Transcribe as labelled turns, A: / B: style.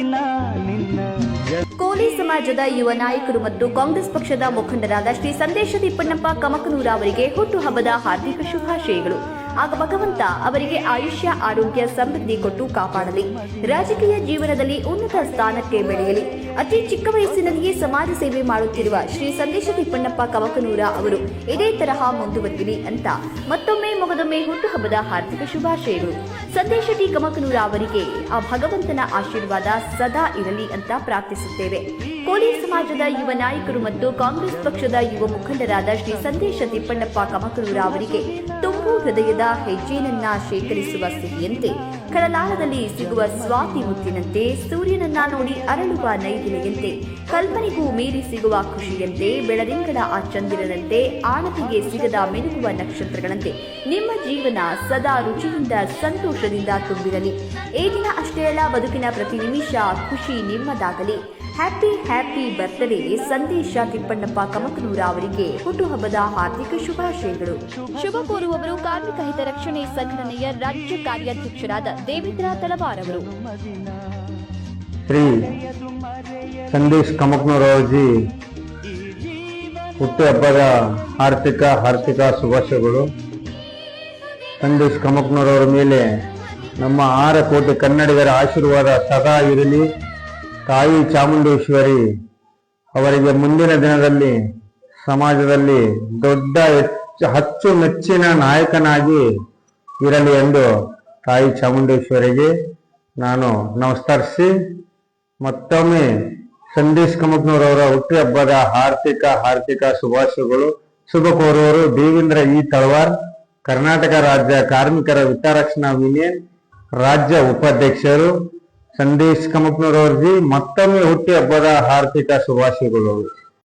A: ದಿನ ನಿನ್ನ
B: ಕೋಲಿ ಸಮಾಜದ ಯುವ ನಾಯಕರು ಮತ್ತು ಕಾಂಗ್ರೆಸ್ ಪಕ್ಷದ ಮುಖಂಡರಾದ ಶ್ರೀ ಸಂದೇಶ ತಿಪ್ಪಣ್ಣಪ್ಪ ಕಮಕನೂರ ಅವರಿಗೆ ಹುಟ್ಟುಹಬ್ಬದ ಹಾರ್ದಿಕ ಶುಭಾಶಯಗಳು. ಆಗ ಭಗವಂತ ಅವರಿಗೆ ಆಯುಷ್ಯ, ಆರೋಗ್ಯ, ಸಮೃದ್ಧಿ ಕೊಟ್ಟು ಕಾಪಾಡಲಿ. ರಾಜಕೀಯ ಜೀವನದಲ್ಲಿ ಉನ್ನತ ಸ್ಥಾನಕ್ಕೆ ಬೆಳೆಯಲಿ. ಅತಿ ಚಿಕ್ಕ ವಯಸ್ಸಿನಲ್ಲಿಯೇ ಸಮಾಜ ಸೇವೆ ಮಾಡುತ್ತಿರುವ ಶ್ರೀ ಸಂದೇಶ ತಿಪ್ಪಣ್ಣಪ್ಪ ಕಮಕನೂರ ಅವರು ಇದೇ ತರಹ ಮುಂದುವರಿಯಲಿ ಅಂತ ಮತ್ತೊಮ್ಮೆ ಮೊಗದೊಮ್ಮೆ ಹುಟ್ಟುಹಬ್ಬದ ಹಾರ್ದಿಕ ಶುಭಾಶಯಗಳು. ಸಂದೇಶ ಟಿ ಕಮಕನೂರ ಅವರಿಗೆ ಆ ಭಗವಂತನ ಆಶೀರ್ವಾದ ಸದಾ ಇರಲಿ ಅಂತ ಪ್ರಾರ್ಥಿಸುತ್ತೇವೆ. ಕೋಲಿ ಸಮಾಜದ ಯುವ ನಾಯಕರು ಮತ್ತು ಕಾಂಗ್ರೆಸ್ ಪಕ್ಷದ ಯುವ ಮುಖಂಡರಾದ ಶ್ರೀ ಸಂದೇಶ ತಿಪ್ಪಣ್ಣಪ್ಪ ಕಮಕನೂರ ಅವರಿಗೆ ತುಂಬು ಹೃದಯದ ಹೆಜ್ಜೆಯನ್ನ ಶೇಖರಿಸುವ ಸಿಹಿಯಂತೆ, ಕಡಲಾಳದಲ್ಲಿ ಸಿಗುವ ಸ್ವಾತಿ ಮುತ್ತಿನಂತೆ, ಸೂರ್ಯನನ್ನ ನೋಡಿ ಅರಳುವ ನೈದಿಲೆಯಂತೆ, ಕಲ್ಪನೆಗೂ ಮೀರಿ ಸಿಗುವ ಖುಷಿಯಂತೆ, ಬೆಳದಿಂಗಳ ಆ ಚಂದಿರನಂತೆ, ಆಣತಿಗೆ ಸಿಗದ ಮಿನುಗುವ ನಕ್ಷತ್ರಗಳಂತೆ ನಿಮ್ಮ ಜೀವನ ಸದಾ ರುಚಿಯಿಂದ, ಸಂತೋಷದಿಂದ ತುಂಬಿರಲಿ. ಈ ದಿನ ಅಷ್ಟೇ ಅಲ್ಲ, ಬದುಕಿನ ಪ್ರತಿ ನಿಮಿಷ ಖುಷಿ ನಿಮ್ಮದಾಗಲಿ. ಹ್ಯಾಪಿ ಹ್ಯಾಪಿ ಬರ್ತ್ಡೇ ಸಂದೇಶ ತಿಪ್ಪಣ್ಣಪ್ಪ ಕಮಕನೂರ ಅವರಿಗೆ ಹುಟ್ಟುಹಬ್ಬದ ಹಾರ್ದಿಕ ಶುಭಾಶಯಗಳು. ಶುಭ ಕೋರುವವರು ಕಾರ್ಮಿಕ ಹಿತರಕ್ಷಣೆ ಸಂಘಟನೆಯ ರಾಜ್ಯ ಕಾರ್ಯಾಧ್ಯಕ್ಷರಾದ ದೇವೇಂದ್ರ ತಳವಾರ್ ಅವರು.
C: ಶ್ರೀ ಸಂದೇಶ್ ಕಮಕನೂರ್ ಅವರಿಗೆ ಹುಟ್ಟುಹಬ್ಬದ ಹಾರ್ದಿಕ ಶುಭಾಶಯಗಳು. ಸಂದೇಶ್ ಕಮಕನೂರ್ ಅವರ ಮೇಲೆ ನಮ್ಮ 6 ಕೋಟಿ ಕನ್ನಡಿಗರ ಆಶೀರ್ವಾದ ಸದಾ ಇರಲಿ. ತಾಯಿ ಚಾಮುಂಡೇಶ್ವರಿ ಅವರಿಗೆ ಮುಂದಿನ ದಿನದಲ್ಲಿ ಸಮಾಜದಲ್ಲಿ ದೊಡ್ಡ ಅಚ್ಚುಮೆಚ್ಚಿನ ನಾಯಕನಾಗಿ ಇರಲಿ ಎಂದು ತಾಯಿ ಚಾಮುಂಡೇಶ್ವರಿಗೆ ನಾನು ನಮಸ್ಕರಿಸಿ ಮತ್ತೊಮ್ಮೆ ಸಂದೇಶ್ ಕಮಕನೂರ್ ಅವರ ಹುಟ್ಟುಹಬ್ಬದ ಹಾರ್ದಿಕ ಶುಭಾಶಯಗಳು. ಶುಭ ಕೋರುವವರು ದೇವೇಂದ್ರ ತಳವಾರ್, ಕರ್ನಾಟಕ ರಾಜ್ಯ ಕಾರ್ಮಿಕರ ಹಿತರಕ್ಷಣಾ ಯೂನಿಯನ್ ರಾಜ್ಯ ಉಪಾಧ್ಯಕ್ಷರು. ಸಂದೇಶ್ ಕಮಕನೂರ್ ಅವರಿಗೆ ಮತ್ತೊಮ್ಮೆ ಹುಟ್ಟುಹಬ್ಬದ ಹಾರ್ದಿಕ ಶುಭಾಶಯಗಳು.